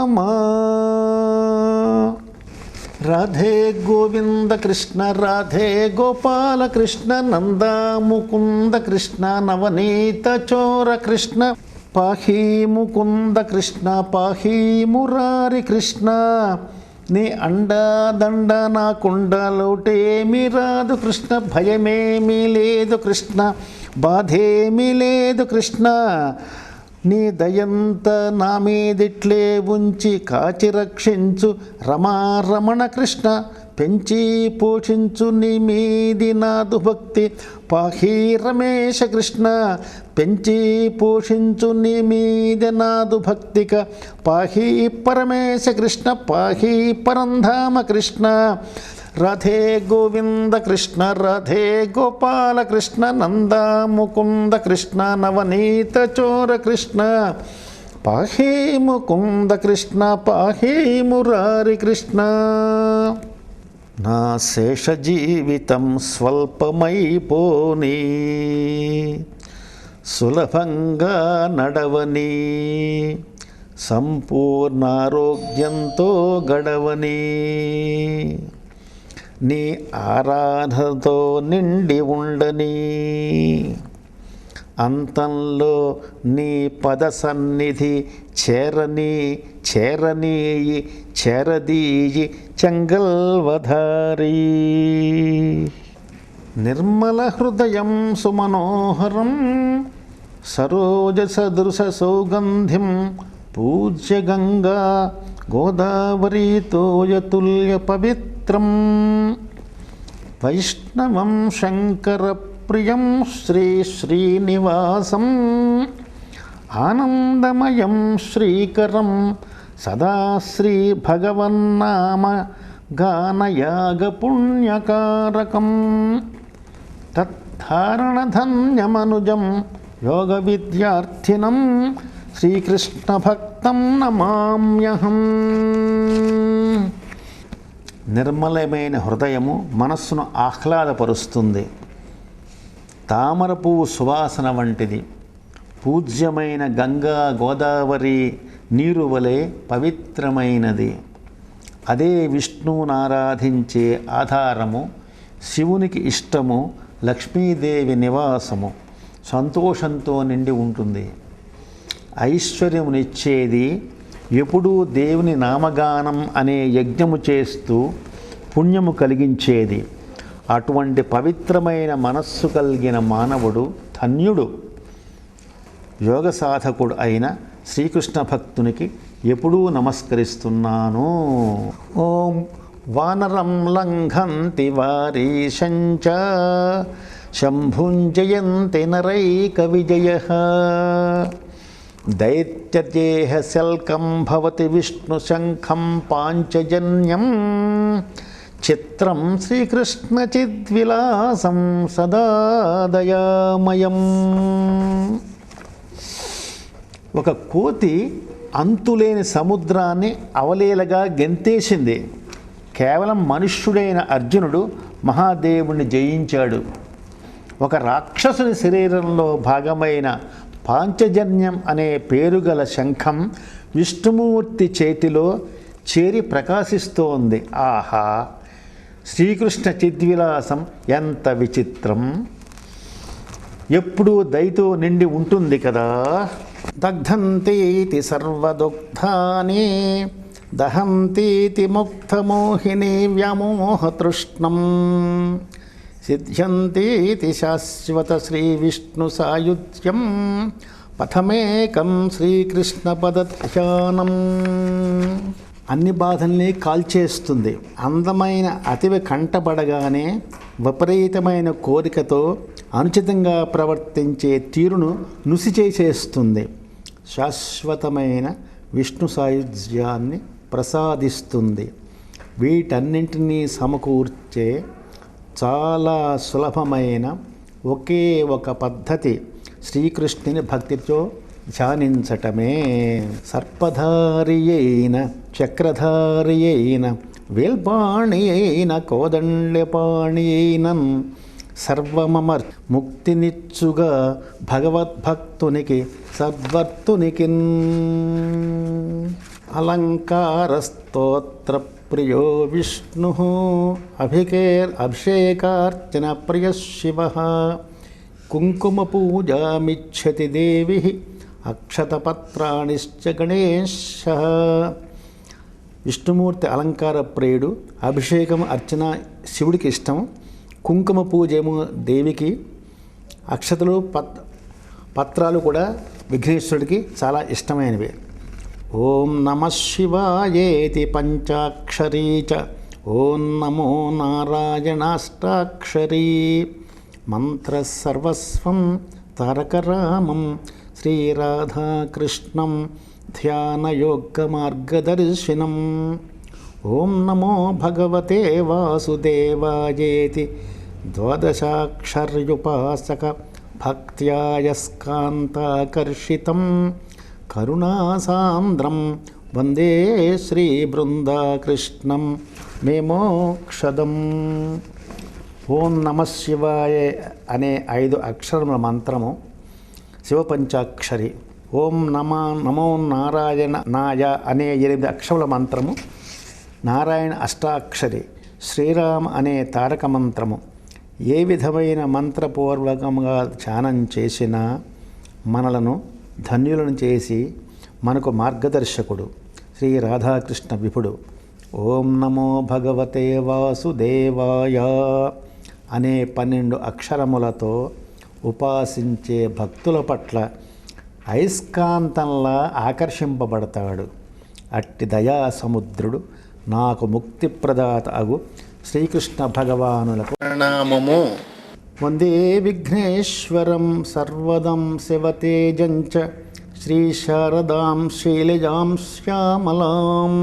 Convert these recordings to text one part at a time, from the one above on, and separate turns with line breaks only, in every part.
మమ. రాధే గోవింద కృష్ణ రాధే గోపాల కృష్ణ నంద ముకుంద కృష్ణ నవనీత చోర కృష్ణ పాహీ ముకుంద కృష్ణ పాహీ మురారి కృష్ణ. నీ అండాదండ నాకుండలోటేమీ రాదు కృష్ణ, భయమేమీ లేదు కృష్ణ, బాధేమీ లేదు కృష్ణ. నీ దయంత నా మీదిట్లే ఉంచి కాచి రక్షించు రమారమణ కృష్ణ. పెంచి పోషించు నీ మీది నాదు భక్తి పాహీ రమేశ కృష్ణ. పెంచి పోషించు నీ మీది నాదు భక్తిక పాహీ పరమేశ కృష్ణ, పాహీ పరంధామ కృష్ణ. రాధే గోవింద కృష్ణ రాధే గోపాల కృష్ణ నంద ముకుంద కృష్ణ నవనీత చోర కృష్ణ పాహీ ముకుంద కృష్ణ పాహీ మురారి కృష్ణ. నా శేష జీవితం స్వల్పమైపోని, సులభంగా నడవని, సంపూర్ణారోగ్యంతో గడవని, నీ ఆరాధనతో నిండి ఉండని, అంతంలో నీ పద సన్నిధి చేరని చేరనీయి చేరదీయి చెంగల్వధారీ. నిర్మల హృదయం సుమనోహరం సరోజ సదృశ సౌగంధిం పూజ్య గంగా గోదావరీతోయతుల్య పవిత్రం వైష్ణవం శంకర ప్రియం శ్రీ శ్రీనివాసం ఆనందమయం శ్రీకరం సదా శ్రీ భగవన్నామ గానయాగ పుణ్యకారకం తద్ధారణధన్యమనుజం యోగ విద్యార్థినం శ్రీకృష్ణ భక్తం నమామ్యహం. నిర్మలమైన హృదయము మనస్సును ఆహ్లాదపరుస్తుంది. తామర పువ్వు సువాసన వంటిది. పూజ్యమైన గంగా గోదావరి నీరు వలె పవిత్రమైనది. అదే విష్ణువును ఆరాధించే ఆధారము, శివునికి ఇష్టము, లక్ష్మీదేవి నివాసము. సంతోషంతో నిండి ఉంటుంది. ఐశ్వర్యమునిచ్చేది, ఎప్పుడూ దేవుని నామగానం అనే యజ్ఞము చేస్తూ పుణ్యము కలిగించేది. అటువంటి పవిత్రమైన మనస్సు కలిగిన మానవుడు ధన్యుడు. యోగ సాధకుడు అయిన శ్రీకృష్ణ భక్తునికి ఎప్పుడూ నమస్కరిస్తున్నాను. ఓం వానరం లంఘంతి వారీశంచ శంభుంజయంతి నరైక విజయ దైత్యదేహ శల్కం భవతి విష్ణు శంఖం పాంచజన్యం చిత్రం శ్రీకృష్ణ చిద్విలాసం సదా దయామయం. ఒక కోతి అంతులేని సముద్రాన్ని అవలీలగా గెంతేసింది. కేవలం మనుష్యుడైన అర్జునుడు మహాదేవుని జయించాడు. ఒక రాక్షసుని శరీరంలో భాగమైన పాంచజన్యం అనే పేరుగల శంఖం విష్ణుమూర్తి చేతిలో చేరి ప్రకాశిస్తోంది. ఆహా! శ్రీకృష్ణ చిద్విలాసం ఎంత విచిత్రం! ఎప్పుడూ దయతో నిండి ఉంటుంది కదా. దగ్ధంతీతి సర్వదుగ్ధాని దహంతీతి ముక్తమోహిని వ్యామోహతృష్ణం సిద్ధ్యంతీతి శాశ్వత శ్రీ విష్ణు సాయుధ్యం పథమేకం శ్రీకృష్ణ పదధ్యానం. అన్ని బాధల్ని కాల్చేస్తుంది. అందమైన అతివి కంటబడగానే విపరీతమైన కోరికతో అనుచితంగా ప్రవర్తించే తీరును నుసి చేసేస్తుంది. శాశ్వతమైన విష్ణు సాయుధ్యాన్ని ప్రసాదిస్తుంది. వీటన్నింటినీ సమకూర్చే చాలా సులభమైన ఒకే ఒక పద్ధతి శ్రీకృష్ణుని భక్తితో ధ్యానించటమే. సర్పధారి అయిన చక్రధారి అయిన వేల్పాణి అయిన కోదండపాణి అయిన సర్వమమర్ ముక్తినిచ్చుగా భగవద్భక్తునికి సద్వర్తునికి. అలంకారస్తోత్రప్రియో విష్ణు అభిషేకార్చన ప్రియ శివ కుంకుమపూజామిచ్చతి దేవి అక్షతపత్రాణిశ్చ గణేశ. విష్ణుమూర్తి అలంకార ప్రియుడు, అభిషేకం అర్చన శివుడికి ఇష్టం, కుంకుమ పూజేమో దేవికి, అక్షతలు పత్రాలు కూడా విఘ్నేశ్వరుడికి చాలా ఇష్టమైనవి. ఓం నమః శివాయేతి పంచాక్షరీ చ ఓం నమో నారాయణాష్టాక్షరీ మంత్రసర్వస్వం తారకరామం శ్రీరాధాకృష్ణం ధ్యానయోగమార్గదర్శినం. ఓం నమో భగవతే వాసుదేవాయేతి ద్వాదశాక్షర్యుపాసక భక్త్యాయస్కాంతాకర్షితం కరుణాసాంద్రం వందే శ్రీబృందాకృష్ణం మే మోక్షదం. ఓం నమః శివాయ అనే 5 అక్షరముల మంత్రము శివపంచాక్షరి. ఓం నమో నారాయణాయ అనే 8 అక్షరముల మంత్రము నారాయణ అష్టాక్షరి. శ్రీరామ అనే తారక మంత్రము. ఏ విధమైన మంత్రపూర్వకంగా ధ్యానం చేసినా మనలను ధన్యులను చేసి మనకు మార్గదర్శకుడు శ్రీ రాధాకృష్ణ విభుడు. ఓం నమో భగవతే వాసుదేవాయ అనే 12 అక్షరములతో ఉపాసించే భక్తుల పట్ల అయస్కాంతంలా ఆకర్షింపబడతాడు. అట్టి దయా సముద్రుడు నాకు ముక్తిప్రదాత అగు శ్రీకృష్ణ భగవానులకు ప్రణామము. వందే విఘ్నేశ్వరం సర్వదం శివతేజంచ శ్రీశారదాం శైలజాం శ్యామలాం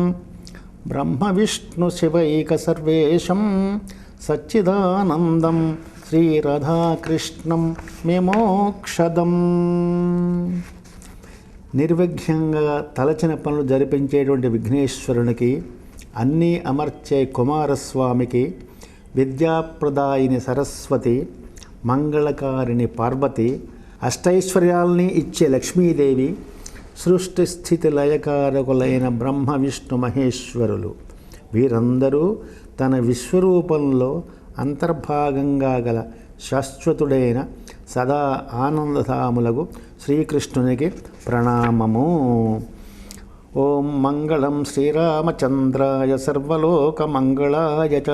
బ్రహ్మ విష్ణు శివైక సర్వేశం సచ్చిదానందం శ్రీరాధాకృష్ణం మే మోక్షదం. నిర్విఘ్నంగా తలచిన పనులు జరిపించేటువంటి విఘ్నేశ్వరునికి, అన్నీ అమర్చే కుమారస్వామికి, విద్యాప్రదాయిని సరస్వతి, మంగళకారిణి పార్వతి, అష్టైశ్వర్యాల్ని ఇచ్చే లక్ష్మీదేవి, సృష్టి స్థితి లయకారకులైన బ్రహ్మ విష్ణు మహేశ్వరులు వీరందరూ తన విశ్వరూపంలో అంతర్భాగంగా గల శాశ్వతుడైన సదా ఆనందధాములకు శ్రీకృష్ణునికి ప్రణామము. ఓం మంగళం శ్రీరామచంద్రాయ సర్వలోకమంగళాయ చ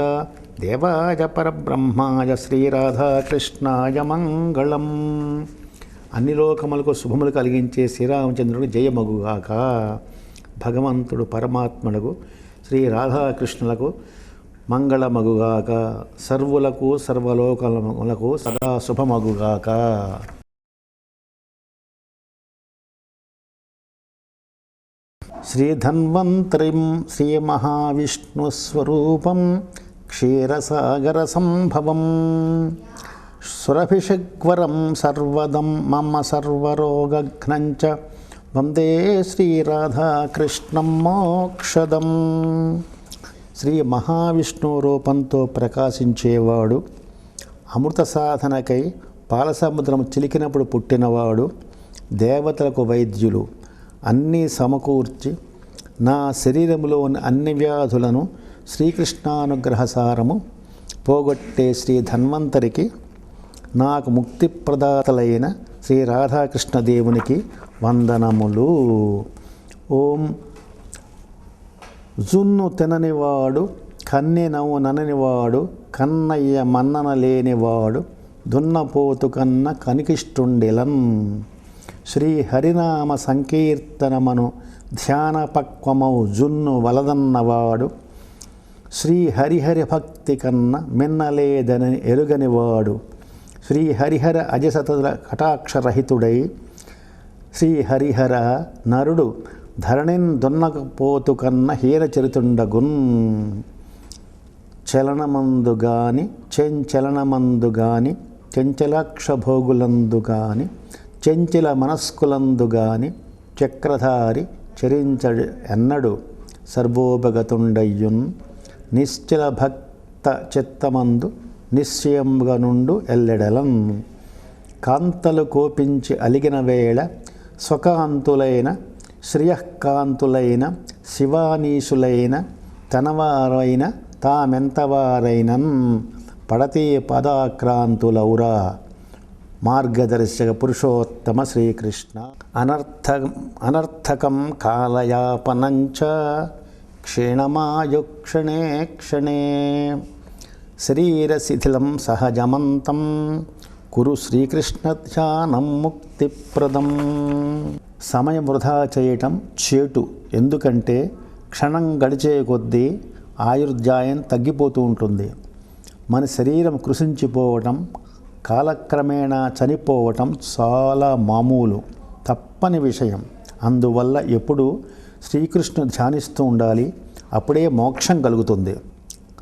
దేవాయ పరబ్రహ్మాయ శ్రీరాధాకృష్ణాయ మంగళం. అన్ని లోకములకు శుభములు కలిగించే శ్రీరామచంద్రుడు జయమగుగాక. భగవంతుడు పరమాత్మలకు శ్రీ రాధాకృష్ణులకు మంగళమగుగాక. సర్వులకు సర్వలోకములకు సదా శుభమగుగాక. శ్రీధన్వంతరిం శ్రీమహావిష్ణుస్వరూపం క్షీరసాగరసంభవం సురభిషగ్వరం సర్వదం మమ సర్వరోగఘ్నం చ వందే శ్రీరాధాకృష్ణం మోక్షదం. శ్రీ మహావిష్ణు రూపంతో ప్రకాశించేవాడు, అమృత సాధనకై పాలసముద్రం చిలికినప్పుడు పుట్టినవాడు, దేవతలకు వైద్యులు, అన్నీ సమకూర్చి నా శరీరంలోని అన్ని వ్యాధులను శ్రీకృష్ణానుగ్రహసారము పోగొట్టే శ్రీ ధన్వంతరికి, నాకు ముక్తిప్రదాతలైన శ్రీ రాధాకృష్ణ దేవునికి వందనములు. ఓం జున్ను తిననివాడు, కన్నె నవ్వు నననివాడు, కన్నయ్య మన్నన లేనివాడు, దున్నపోతు కన్న కనికిష్టుండిలన్. శ్రీ హరినామ సంకీర్తనమను ధ్యాన పక్వమౌ జున్ను వలదన్నవాడు, శ్రీ హరిహరి భక్తి కన్న మిన్నలేదని ఎరుగనివాడు, శ్రీ హరిహర అజసతుల కటాక్షరహితుడై శ్రీ హరిహర నరుడు ధరణిన్ దున్నకపోతు కన్న హీనచరితుండగున్. చలనమందు గాని చెంచలనమందు గాని చెంచలాక్షభోగులందు గాని చెంచల మనస్కులందు గాని చక్రధారి చరించడు ఎన్నడు సర్వోపగతుండయ్యున్. నిశ్చల భక్త చిత్తమందు నిశ్చయముగా నుండు ఎల్లెడలం. కాంతలు కోపించి అలిగిన వేళ స్వకాంతులైన శ్రియకాంతులైన శివానీశులైన తనవారైన తామెంతవారైనన్ పడతే పదాక్రాంతులౌరా మార్గదర్శక పురుషోత్తమ శ్రీకృష్ణ. అనర్థకం కాలయాపనంచ క్షీణమాయు క్షణే క్షణే శరీరశిథిలం సహజమంతం కురు శ్రీకృష్ణ ధ్యానం ముక్తిప్రదం. సమయం వృధా చేయటం చేటు. ఎందుకంటే క్షణం గడిచే కొద్దీ ఆయుర్దాయం తగ్గిపోతూ ఉంటుంది. మన శరీరం కృషించిపోవటం, కాలక్రమేణా చనిపోవటం చాలా మామూలు, తప్పని విషయం. అందువల్ల ఎప్పుడూ శ్రీకృష్ణుని ధ్యానిస్తూ ఉండాలి. అప్పుడే మోక్షం కలుగుతుంది.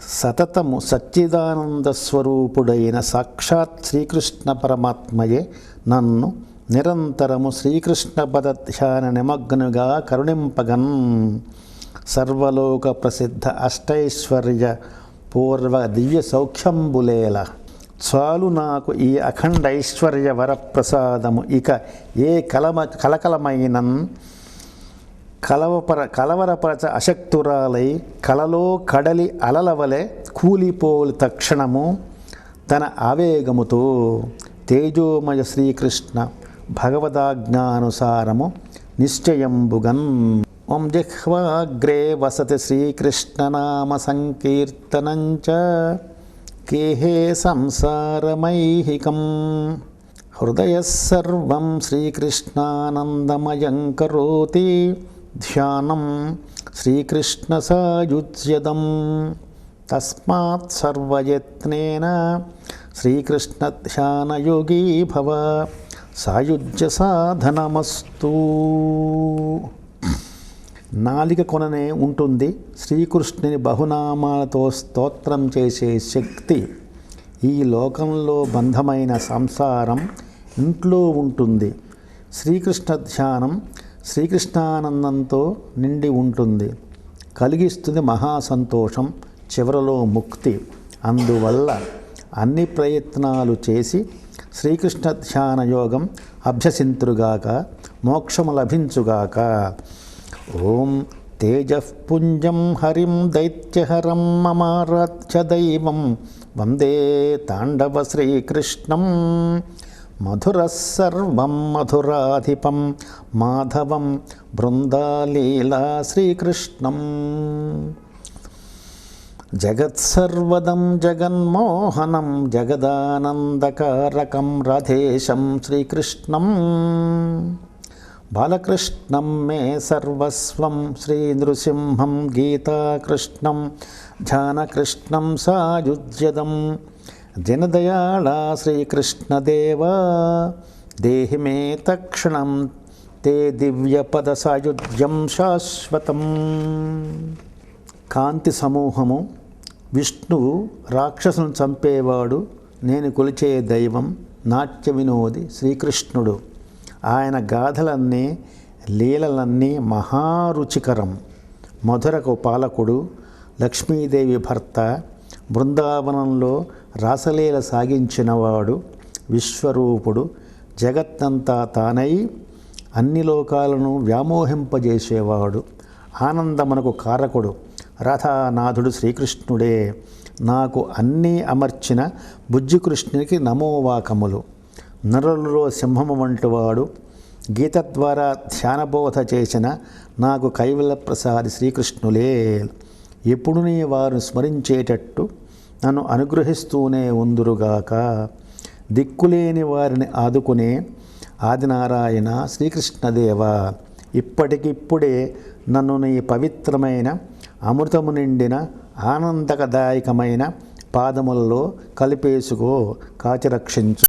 సతతము సచ్చిదానంద స్వరూపుడైన సాక్షాత్ శ్రీకృష్ణ పరమాత్మయే నన్ను నిరంతరము శ్రీకృష్ణ పద ధ్యాన నిమగ్నుగా కరుణింపగన్. సర్వలోక ప్రసిద్ధ అష్టైశ్వర్య పూర్వ దివ్య సౌఖ్యంబులేల. చాలు నాకు ఈ అఖండ ఐశ్వర్య వరప్రసాదము. ఇక ఏ కలకలమైనన్ కలవరపరచ అశక్తురాలై కలలో కడలి అలలవలె కూలిపోలు తక్షణము తన ఆవేగముతో తేజోమయ శ్రీకృష్ణ భగవదాజ్ఞానుసారము నిశ్చయంబుగన్. ఓం జిహ్వాగ్రే వసతి శ్రీకృష్ణనామ సంకీర్తనంచ కేహే సంసారమైహికం. హృదయసర్వం శ్రీకృష్ణానందమయం కరోతి ధ్యానం శ్రీకృష్ణ సాయుజ్యదం. తస్మాత్ సర్వయత్నేన శ్రీకృష్ణ ధ్యానయోగీ భవ. సాయుజ్య సాధనమస్తు. నాలిక కొననే ఉంటుంది శ్రీకృష్ణుని బహునామాలతో స్తోత్రం చేసే శక్తి. ఈ లోకంలో బంధమైన సంసారం ఇంట్లో ఉంటుంది. శ్రీకృష్ణ ధ్యానం శ్రీకృష్ణానందంతో నిండి ఉంటుంది. కలిగిస్తుంది మహాసంతోషం, చివరలో ముక్తి. అందువల్ల అన్ని ప్రయత్నాలు చేసి శ్రీకృష్ణ ధ్యాన యోగం అభ్యసింతురుగాక, మోక్షము లభించుగాక. ఓం తేజఃపుంజం హరిం దైత్యహరం మమారాధ్య దైవం వందే తాండవ శ్రీకృష్ణం. మధురస్సర్వం మధురాధిపం మాధవం బృందాలీలా శ్రీకృష్ణం. జగత్సర్వదం జగన్మోహనం జగదానందకారకం రాధేశం శ్రీకృష్ణం. బాలకృష్ణం మే సర్వస్వం శ్రీనృసింహం గీతాకృష్ణం ధ్యానకృష్ణం సాయుజ్యదం. దినదయాళా శ్రీకృష్ణదేవా దేహి మే తక్షణం తే దివ్యపద సాయుజ్యం శాశ్వతం. కాంతి సమూహము. విష్ణువు రాక్షసును చంపేవాడు. నేను కొలిచే దైవం నాట్య వినోది శ్రీకృష్ణుడు. ఆయన గాథలన్నీ లీలలన్నీ మహారుచికరం. మధురకు పాలకుడు, లక్ష్మీదేవి భర్త, బృందావనంలో రాసలీల సాగించినవాడు, విశ్వరూపుడు, జగత్తంతా తానై అన్ని లోకాలను వ్యామోహింపజేసేవాడు, ఆనందమునకు కారకుడు, రాధానాథుడు శ్రీకృష్ణుడే. నాకు అన్నీ అమర్చిన బుజ్జికృష్ణునికి నమోవాకములు. నరులలో సింహము వంటివాడు, గీత ద్వారా ధ్యానబోధ చేసిన నాకు కైవల్య ప్రసాది శ్రీకృష్ణులే. ఎప్పుడు నీ వారు స్మరించేటట్టు నన్ను అనుగ్రహిస్తూనే ఉందురుగాక. దిక్కులేని వారిని ఆదుకునే ఆదినారాయణ శ్రీకృష్ణదేవ. ఇప్పటికిప్పుడే నన్ను నీ పవిత్రమైన అమృతము నిండిన ఆనందకదాయకమైన పాదములలో కలిపేసుకో, కాచి రక్షించు.